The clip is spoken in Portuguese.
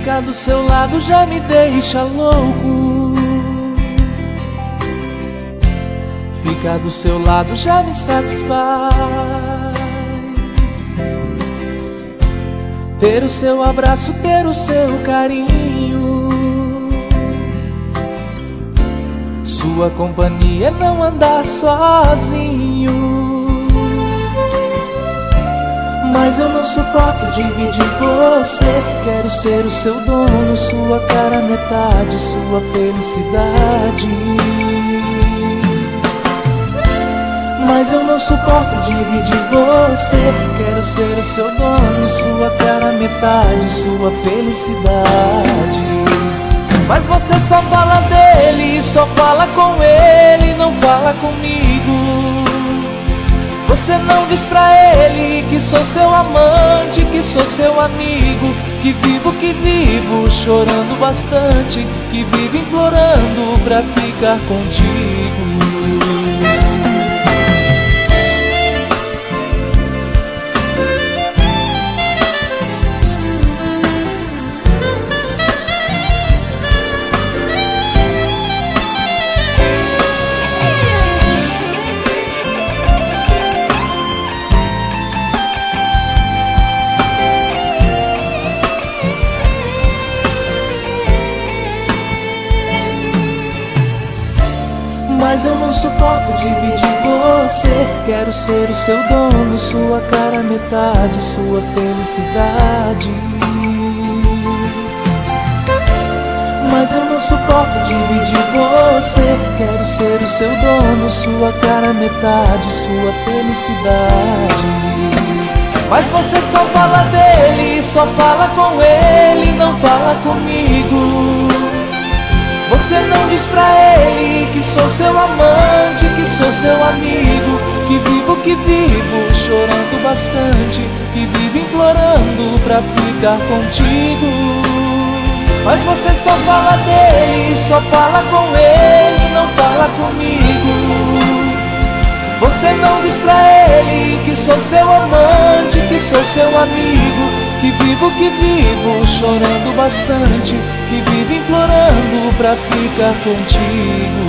Ficar do seu lado já me deixa louco. Ficar do seu lado já me satisfaz. Ter o seu abraço, ter o seu carinho, sua companhia, não andar sozinho. Mas eu não suporto dividir você. Quero ser o seu dono, sua cara metade, sua felicidade. Mas eu não suporto dividir você. Quero ser o seu dono, sua cara metade, sua felicidade. Mas você só fala dele, só fala com ele, não fala comigo. Você não diz pra ele que sou seu amante, que sou seu amigo, que vivo chorando bastante, que vivo implorando pra ficar contigo. Mas eu não suporto dividir você. Quero ser o seu dono, sua cara metade, sua felicidade. Mas eu não suporto dividir você. Quero ser o seu dono, sua cara metade, sua felicidade. Mas você só fala dele, só fala com ele, não fala comigo. Você não diz pra ele que sou seu amante, que sou seu amigo, que vivo chorando bastante, que vivo implorando pra ficar contigo. Mas você só fala dele, só fala com ele, não fala comigo. Você não diz pra ele que sou seu amante, que sou seu amigo, que vivo chorando bastante, que vivo implorando pra ficar contigo.